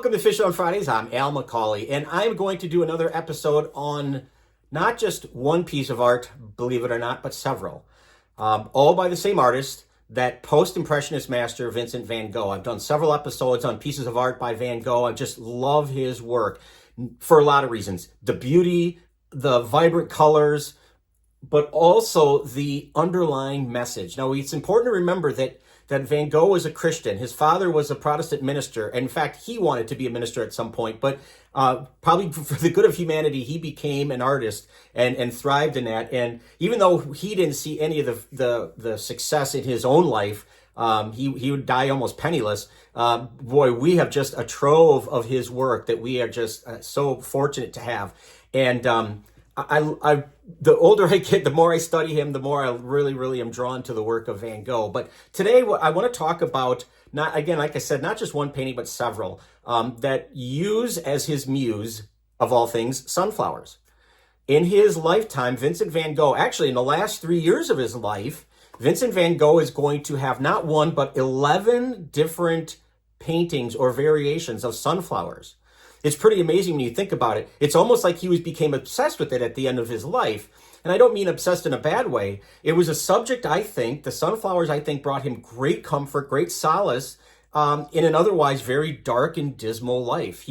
Welcome to Fish on Fridays. I'm Al McCauley, and I'm going to do another episode on not just one piece of art, believe it or not, but several. All by the same artist, that post-impressionist master, Vincent van Gogh. I've done several episodes on pieces of art by Van Gogh. I just love his work for a lot of reasons. The beauty, the vibrant colors, but also the underlying message. Now, it's important to remember that Van Gogh was a Christian. His father was a Protestant minister. In fact, he wanted to be a minister at some point, but probably for the good of humanity, he became an artist and thrived in that. And even though he didn't see any of the success in his own life, he would die almost penniless. Boy, we have just a trove of his work that we are just so fortunate to have. And the older I get, the more I study him, the more I really am drawn to the work of Van Gogh. But today, what I want to talk about, not again, like I said, not just one painting, but several that use as his muse, of all things, sunflowers. In his lifetime, Vincent van Gogh, actually in the last 3 years of his life, Vincent van Gogh is going to have not one, but 11 different paintings or variations of sunflowers. It's pretty amazing when you think about it. It's almost like he became obsessed with it at the end of his life. And I don't mean obsessed in a bad way. It was a subject, I think, the sunflowers, I think, brought him great comfort, great solace in an otherwise very dark and dismal life.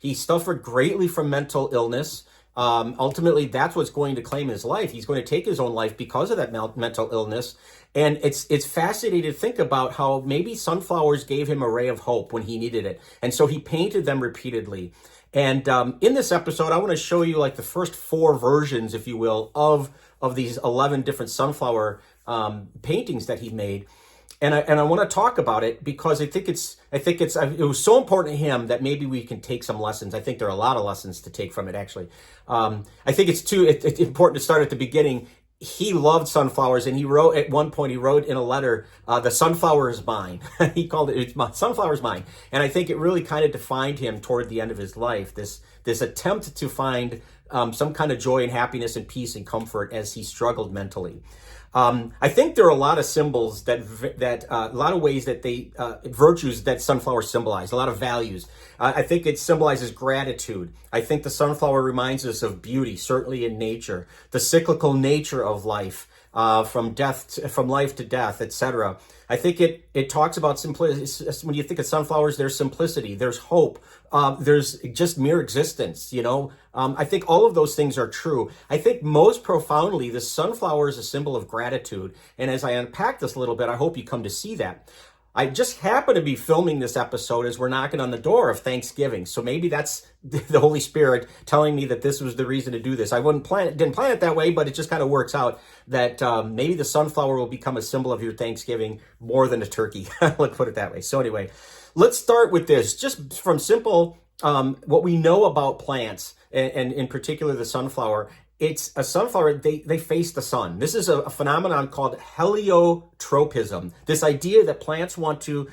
He suffered greatly from mental illness. Ultimately, that's what's going to claim his life. He's going to take his own life because of that mental illness. And it's fascinating to think about how maybe sunflowers gave him a ray of hope when he needed it. And so he painted them repeatedly. And in this episode, I want to show you like the first 4 versions, if you will, of these 11 different sunflower paintings that he made. And I want to talk about it because it was so important to him that maybe we can take some lessons. I think there are a lot of lessons to take from it, actually. I think it's important to start at the beginning. He loved sunflowers, and at one point he wrote in a letter, the sunflower is mine. He called it, sunflower's mine. And I think it really kind of defined him toward the end of his life, this attempt to find some kind of joy and happiness and peace and comfort as he struggled mentally. I think there are a lot of symbols a lot of ways that virtues that sunflowers symbolize, a lot of values. I think it symbolizes gratitude. I think the sunflower reminds us of beauty, certainly in nature, the cyclical nature of life, from life to death, etc. I think it talks about simplicity. When you think of sunflowers, there's simplicity, there's hope, there's just mere existence, I think all of those things are true. I think most profoundly, the sunflower is a symbol of gratitude. And as I unpack this a little bit, I hope you come to see that. I just happen to be filming this episode as we're knocking on the door of Thanksgiving. So maybe that's the Holy Spirit telling me that this was the reason to do this. I didn't plan it that way, but it just kind of works out that maybe the sunflower will become a symbol of your Thanksgiving more than a turkey. Let's put it that way. So anyway, let's start with this. Just from simple, what we know about plants, and in particular the sunflower. It's a sunflower, they face the sun. This is a phenomenon called heliotropism, this idea that plants want to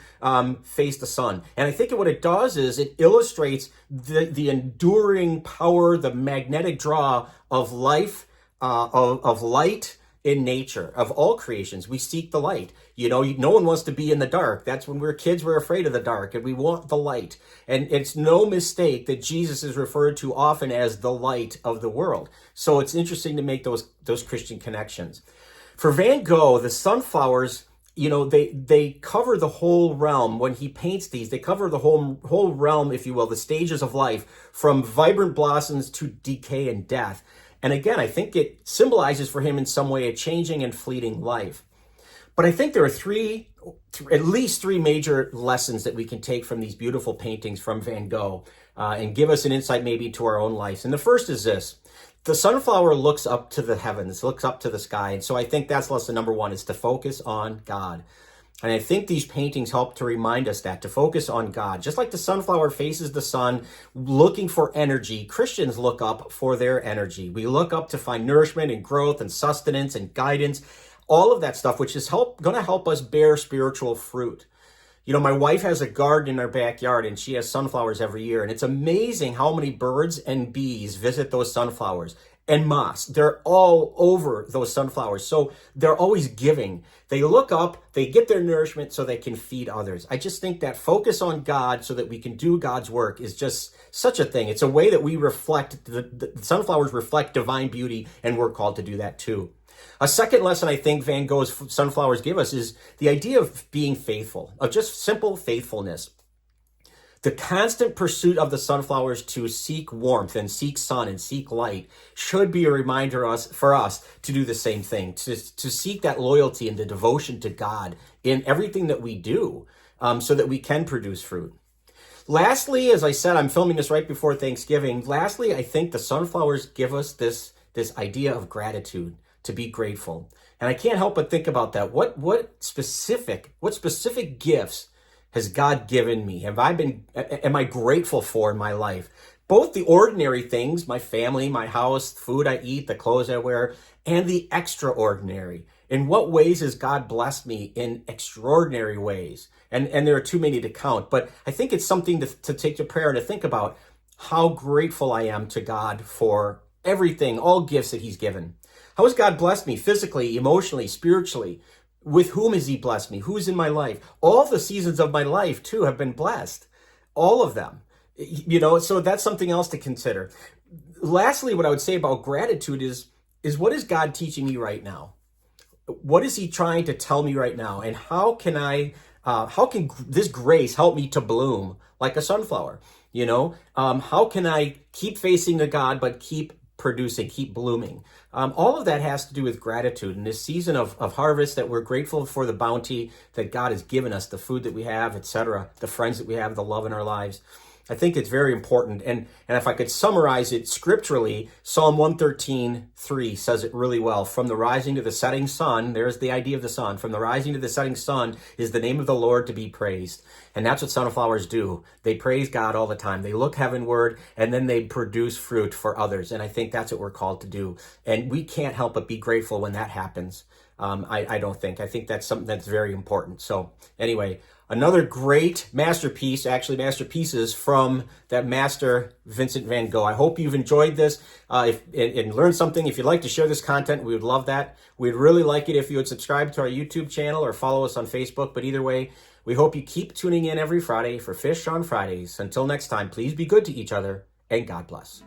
face the sun. And I think what it does is it illustrates the enduring power, the magnetic draw of life, of light in nature, of all creations. We seek the light. No one wants to be in the dark. That's when we're kids, we're afraid of the dark, and we want the light. And it's no mistake that Jesus is referred to often as the light of the world. So it's interesting to make those Christian connections. For Van Gogh, the sunflowers, they cover the whole realm. When he paints these, they cover the whole realm, if you will, the stages of life, from vibrant blossoms to decay and death. And again, I think it symbolizes for him in some way a changing and fleeting life. But I think there are at least three major lessons that we can take from these beautiful paintings from Van Gogh and give us an insight maybe into our own lives. And the first is this. The sunflower looks up to the heavens, looks up to the sky. And so I think that's lesson number 1, is to focus on God. And I think these paintings help to remind us to focus on God. Just like the sunflower faces the sun, looking for energy, Christians look up for their energy. We look up to find nourishment and growth and sustenance and guidance, all of that stuff, which is going to help us bear spiritual fruit. My wife has a garden in her backyard, and she has sunflowers every year. And it's amazing how many birds and bees visit those sunflowers. and moss. They're all over those sunflowers. So they're always giving. They look up, they get their nourishment so they can feed others. I just think that focus on God so that we can do God's work is just such a thing. It's a way that we reflect, the sunflowers reflect divine beauty, and we're called to do that too. A second lesson I think Van Gogh's sunflowers give us is the idea of being faithful, of just simple faithfulness. The constant pursuit of the sunflowers to seek warmth and seek sun and seek light should be a reminder for us to do the same thing, to seek that loyalty and the devotion to God in everything that we do, so that we can produce fruit. Lastly, as I said, I'm filming this right before Thanksgiving. Lastly, I think the sunflowers give us this idea of gratitude, to be grateful. And I can't help but think about that. What specific gifts has God given me? Am I grateful for in my life? Both the ordinary things, my family, my house, food I eat, the clothes I wear, and the extraordinary. In what ways has God blessed me in extraordinary ways? And there are too many to count, but I think it's something to take to prayer and to think about how grateful I am to God for everything, all gifts that he's given. How has God blessed me physically, emotionally, spiritually? With whom has he blessed me? Who's in my life? All the seasons of my life, too, have been blessed. All of them. So that's something else to consider. Lastly, what I would say about gratitude is what is God teaching me right now? What is he trying to tell me right now? And how can this grace help me to bloom like a sunflower? How can I keep facing to God, but keep producing, keep blooming? All of that has to do with gratitude. In this season of harvest, that we're grateful for the bounty that God has given us, the food that we have, etc., the friends that we have, the love in our lives. I think it's very important. And if I could summarize it scripturally, Psalm 113:3 says it really well. From the rising to the setting sun, there's the idea of the sun. From the rising to the setting sun is the name of the Lord to be praised. And that's what sunflowers do. They praise God all the time. They look heavenward, and then they produce fruit for others. And I think that's what we're called to do. And we can't help but be grateful when that happens. I don't think. I think that's something that's very important. So anyway, another great masterpiece, actually masterpieces from that master, Vincent van Gogh. I hope you've enjoyed this and learned something. If you'd like to share this content, we would love that. We'd really like it if you would subscribe to our YouTube channel or follow us on Facebook. But either way, we hope you keep tuning in every Friday for Fish on Fridays. Until next time, please be good to each other, and God bless.